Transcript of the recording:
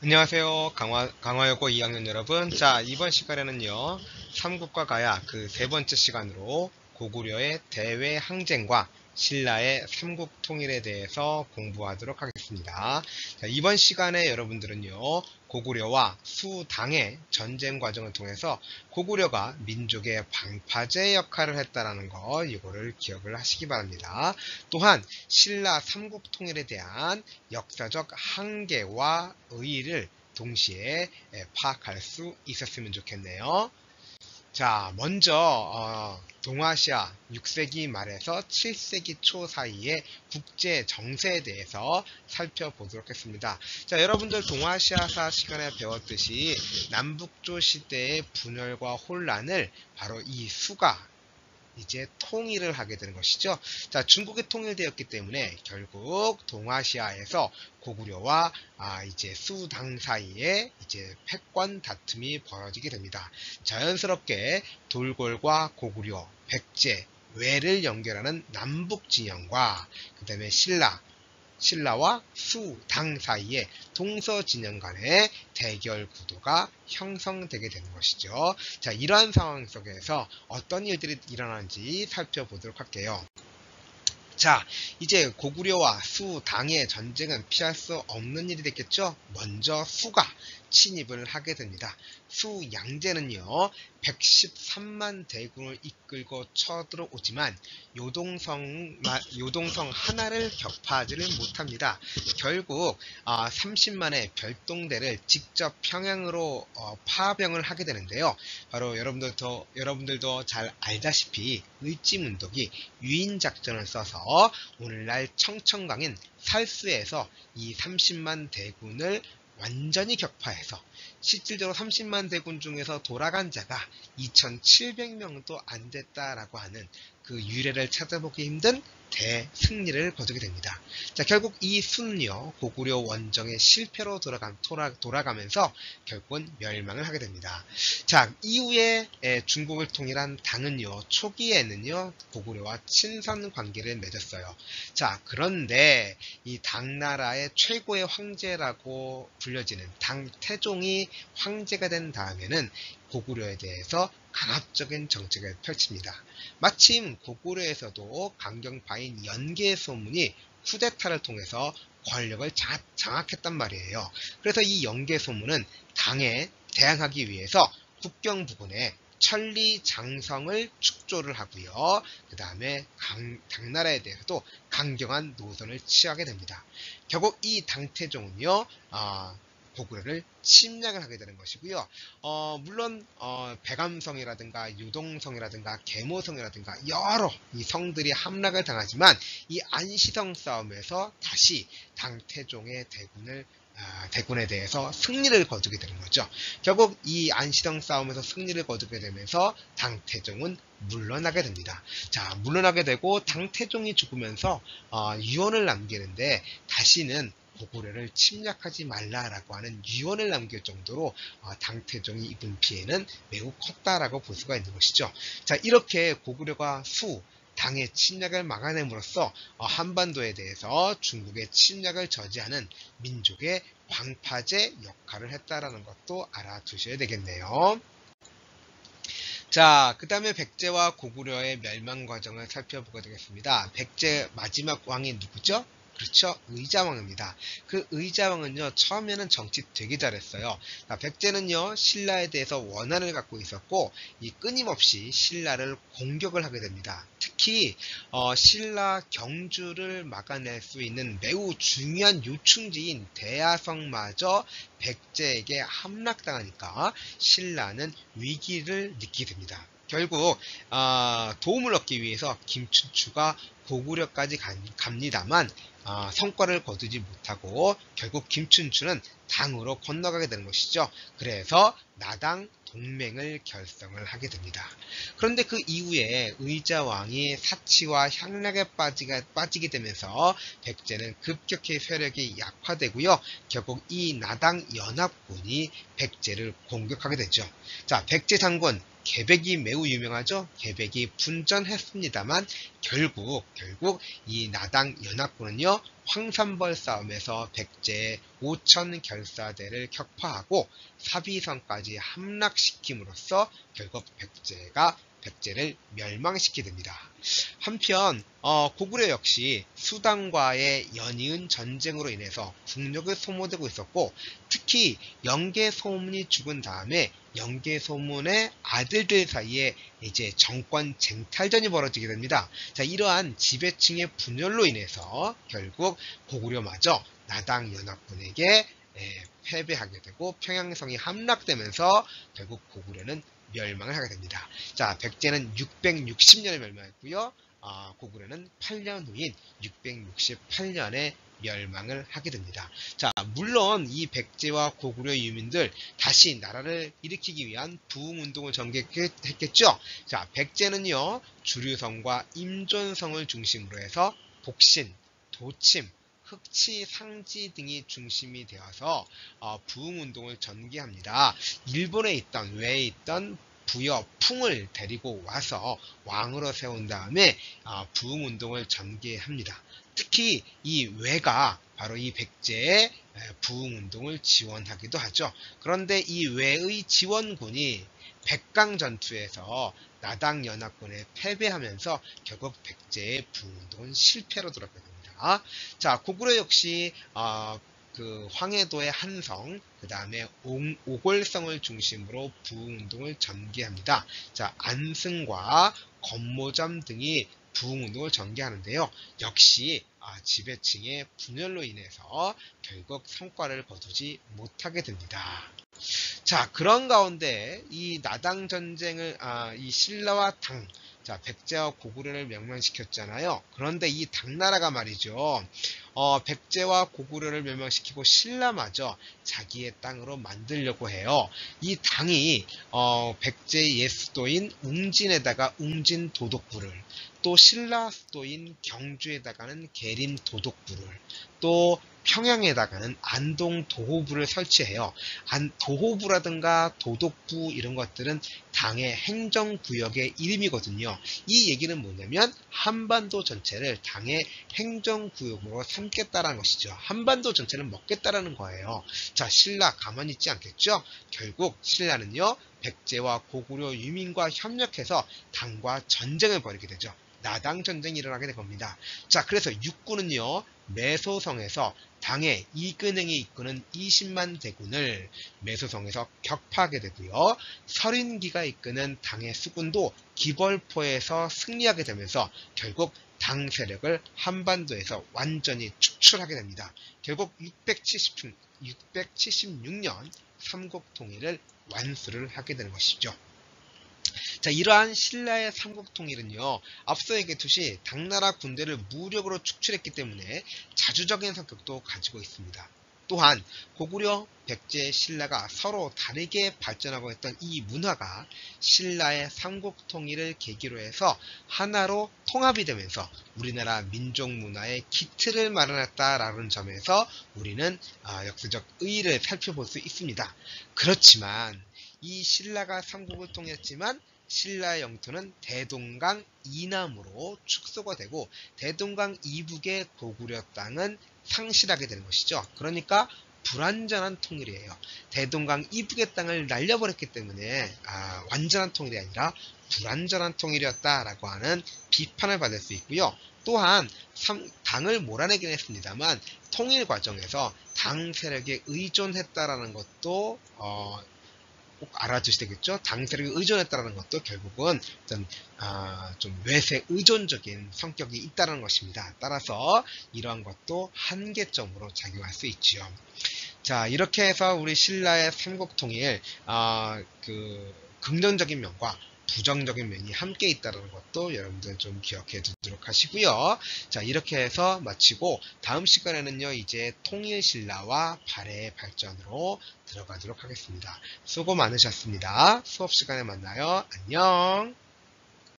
안녕하세요. 강화여고 2학년 여러분. 자, 이번 시간에는요, 삼국과 가야 그 세 번째 시간으로 고구려의 대외 항쟁과 신라의 삼국 통일에 대해서 공부하도록 하겠습니다. 자, 이번 시간에 여러분들은요, 고구려와 수당의 전쟁 과정을 통해서 고구려가 민족의 방파제 역할을 했다라는 거, 이거를 기억을 하시기 바랍니다. 또한 신라 삼국 통일에 대한 역사적 한계와 의의를 동시에 파악할 수 있었으면 좋겠네요. 자, 먼저 동아시아 6세기 말에서 7세기 초 사이의 국제 정세에 대해서 살펴보도록 하겠습니다. 자, 여러분들 동아시아사 시간에 배웠듯이 남북조 시대의 분열과 혼란을 바로 이 수가 이제 통일을 하게 되는 것이죠. 자, 중국이 통일되었기 때문에 결국 동아시아에서 고구려와 이제 수당 사이에 이제 패권 다툼이 벌어지게 됩니다. 자연스럽게 돌골과 고구려, 백제, 외를 연결하는 남북 진영과 그 다음에 신라와 수당 사이에 동서진영 간의 대결 구도가 형성되게 되는 것이죠. 자, 이러한 상황 속에서 어떤 일들이 일어나는지 살펴보도록 할게요. 자, 이제 고구려와 수당의 전쟁은 피할 수 없는 일이 됐겠죠? 먼저 수가 침입을 하게 됩니다. 수양제는요, 113만 대군을 이끌고 쳐들어오지만 요동성 하나를 격파하지를 못합니다. 결국 30만의 별동대를 직접 평양으로 파병을 하게 되는데요. 바로 여러분들도 잘 알다시피 을지문덕이 유인작전을 써서 오늘날 청천강인 살수에서 이 30만 대군을 완전히 격파해서 실질적으로 30만 대군 중에서 돌아간 자가 2,700명도 안 됐다라고 하는 그 유래를 찾아보기 힘든 대승리를 거두게 됩니다. 자, 결국 이 수는요, 고구려 원정의 실패로 돌아가면서 결국은 멸망을 하게 됩니다. 자, 이후에 중국을 통일한 당은요, 초기에는요, 고구려와 친선 관계를 맺었어요. 자, 그런데 이 당나라의 최고의 황제라고 불려지는 당태종이 황제가 된 다음에는 고구려에 대해서 강압적인 정책을 펼칩니다. 마침 고구려에서도 강경파인 연개 소문이 쿠데타를 통해서 권력을 장악했단 말이에요. 그래서 이 연개 소문은 당에 대항하기 위해서 국경 부근에 천리 장성을 축조를 하고요. 그 다음에 당나라에 대해서도 강경한 노선을 취하게 됩니다. 결국 이 당태종은요, 고구려를 침략을 하게 되는 것이고요. 물론 백암성이라든가 유동성이라든가 계모성이라든가 여러 이 성들이 함락을 당하지만 이 안시성 싸움에서 다시 당태종의 대군에 대해서 승리를 거두게 되는 거죠. 결국 이 안시성 싸움에서 승리를 거두게 되면서 당태종은 물러나게 됩니다. 자, 물러나게 되고 당태종이 죽으면서 유언을 남기는데 다시는 고구려를 침략하지 말라라고 하는 유언을 남길 정도로 당태종이 입은 피해는 매우 컸다라고 볼 수가 있는 것이죠. 자, 이렇게 고구려가 당의 침략을 막아냄으로써 한반도에 대해서 중국의 침략을 저지하는 민족의 방파제 역할을 했다라는 것도 알아두셔야 되겠네요. 자, 그 다음에 백제와 고구려의 멸망 과정을 살펴보게 되겠습니다. 백제 마지막 왕이 누구죠? 그렇죠. 의자왕입니다. 그 의자왕은요, 처음에는 정치 되게 잘했어요. 백제는요, 신라에 대해서 원한을 갖고 있었고, 이 끊임없이 신라를 공격을 하게 됩니다. 특히 신라 경주를 막아낼 수 있는 매우 중요한 요충지인 대야성마저 백제에게 함락당하니까 신라는 위기를 느끼게 됩니다. 결국 도움을 얻기 위해서 김춘추가 고구려까지 갑니다만 성과를 거두지 못하고 결국 김춘추는 당으로 건너가게 되는 것이죠. 그래서 나당 동맹을 결성을 하게 됩니다. 그런데 그 이후에 의자왕이 사치와 향락에 빠지게 되면서 백제는 급격히 세력이 약화되고요. 결국 이 나당 연합군이 백제를 공격하게 되죠. 자, 백제 장군 계백이 매우 유명하죠. 계백이 분전했습니다만 결국 이 나당 연합군은요, 황산벌 싸움에서 백제의 5천 결사대를 격파하고 사비선까지 함락시킴으로써 결국 백제를 멸망시키게 됩니다. 한편 고구려 역시 수단과의 연이은 전쟁으로 인해서 국력을 소모되고 있었고, 특히 영계소문이 죽은 다음에 영계소문의 아들들 사이에 이제 정권 쟁탈전이 벌어지게 됩니다. 자, 이러한 지배층의 분열로 인해서 결국 고구려마저 나당 연합군에게 패배하게 되고 평양성이 함락되면서 결국 고구려는 멸망을 하게 됩니다. 자, 백제는 660년에 멸망했고요. 고구려는 8년 후인 668년에 멸망을 하게 됩니다. 자, 물론 이 백제와 고구려 유민들 다시 나라를 일으키기 위한 부흥운동을 전개했겠죠. 자, 백제는요, 주류성과 임존성을 중심으로 해서 복신, 도침, 흑치, 상지 등이 중심이 되어서 부흥운동을 전개합니다. 일본에 있던, 외에 있던 부여, 풍을 데리고 와서 왕으로 세운 다음에 부흥운동을 전개합니다. 특히 이 외가 바로 이 백제의 부흥운동을 지원하기도 하죠. 그런데 이 외의 지원군이 백강전투에서 나당연합군에 패배하면서 결국 백제의 부흥운동은 실패로 돌아가게 됩니다. 자, 고구려 역시 그 황해도의 한성, 그 다음에 오골성을 중심으로 부흥운동을 전개합니다. 자, 안승과 건모점 등이 부흥운동을 전개하는데요. 역시 지배층의 분열로 인해서 결국 성과를 거두지 못하게 됩니다. 자, 그런 가운데 이 나당 전쟁을 이 신라와 당, 자, 백제와 고구려를 멸망시켰잖아요. 그런데 이 당나라가 말이죠, 백제와 고구려를 멸망시키고 신라마저 자기의 땅으로 만들려고 해요. 이 당이 백제의 옛 수도인 웅진에다가 웅진 도독부를, 또 신라 수도인 경주에다가는 계림 도독부를, 또 평양에다가는 안동 도호부를 설치해요. 도호부라든가 도독부 이런 것들은 당의 행정구역의 이름이거든요. 이 얘기는 뭐냐면 한반도 전체를 당의 행정구역으로 삼겠다라는 것이죠. 한반도 전체를 먹겠다라는 거예요. 자, 신라 가만히 있지 않겠죠? 결국 신라는요, 백제와 고구려 유민과 협력해서 당과 전쟁을 벌이게 되죠. 나당 전쟁이 일어나게 된 겁니다. 자, 그래서 육군은요, 매소성에서 당의 이근행이 이끄는 20만 대군을 매소성에서 격파하게 되고요. 서린기가 이끄는 당의 수군도 기벌포에서 승리하게 되면서 결국 당 세력을 한반도에서 완전히 축출하게 됩니다. 결국 676년 삼국통일을 완수를 하게 되는 것이죠. 자, 이러한 신라의 삼국통일은요, 앞서 얘기했듯이 당나라 군대를 무력으로 축출했기 때문에 자주적인 성격도 가지고 있습니다. 또한 고구려, 백제, 신라가 서로 다르게 발전하고 있던 이 문화가 신라의 삼국통일을 계기로 해서 하나로 통합이 되면서 우리나라 민족 문화의 기틀을 마련했다라는 점에서 우리는 역사적 의의를 살펴볼 수 있습니다. 그렇지만 이 신라가 삼국을 통일했지만 신라의 영토는 대동강 이남으로 축소가 되고 대동강 이북의 고구려 땅은 상실하게 되는 것이죠. 그러니까 불완전한 통일이에요. 대동강 이북의 땅을 날려버렸기 때문에 완전한 통일이 아니라 불완전한 통일이었다라고 하는 비판을 받을 수 있고요. 또한 당을 몰아내긴 했습니다만 통일 과정에서 당 세력에 의존했다라는 것도 꼭 알아두셔야 되겠죠. 당 세력에 의존했다는 것도 결국은 좀 외세 의존적인 성격이 있다는 것입니다. 따라서 이러한 것도 한계점으로 작용할 수 있지요. 자, 이렇게 해서 우리 신라의 삼국통일 그 긍정적인 면과 부정적인 면이 함께 있다는 것도 여러분들 좀 기억해 두도록 하시고요. 자, 이렇게 해서 마치고 다음 시간에는요, 이제 통일신라와 발해의 발전으로 들어가도록 하겠습니다. 수고 많으셨습니다. 수업 시간에 만나요. 안녕.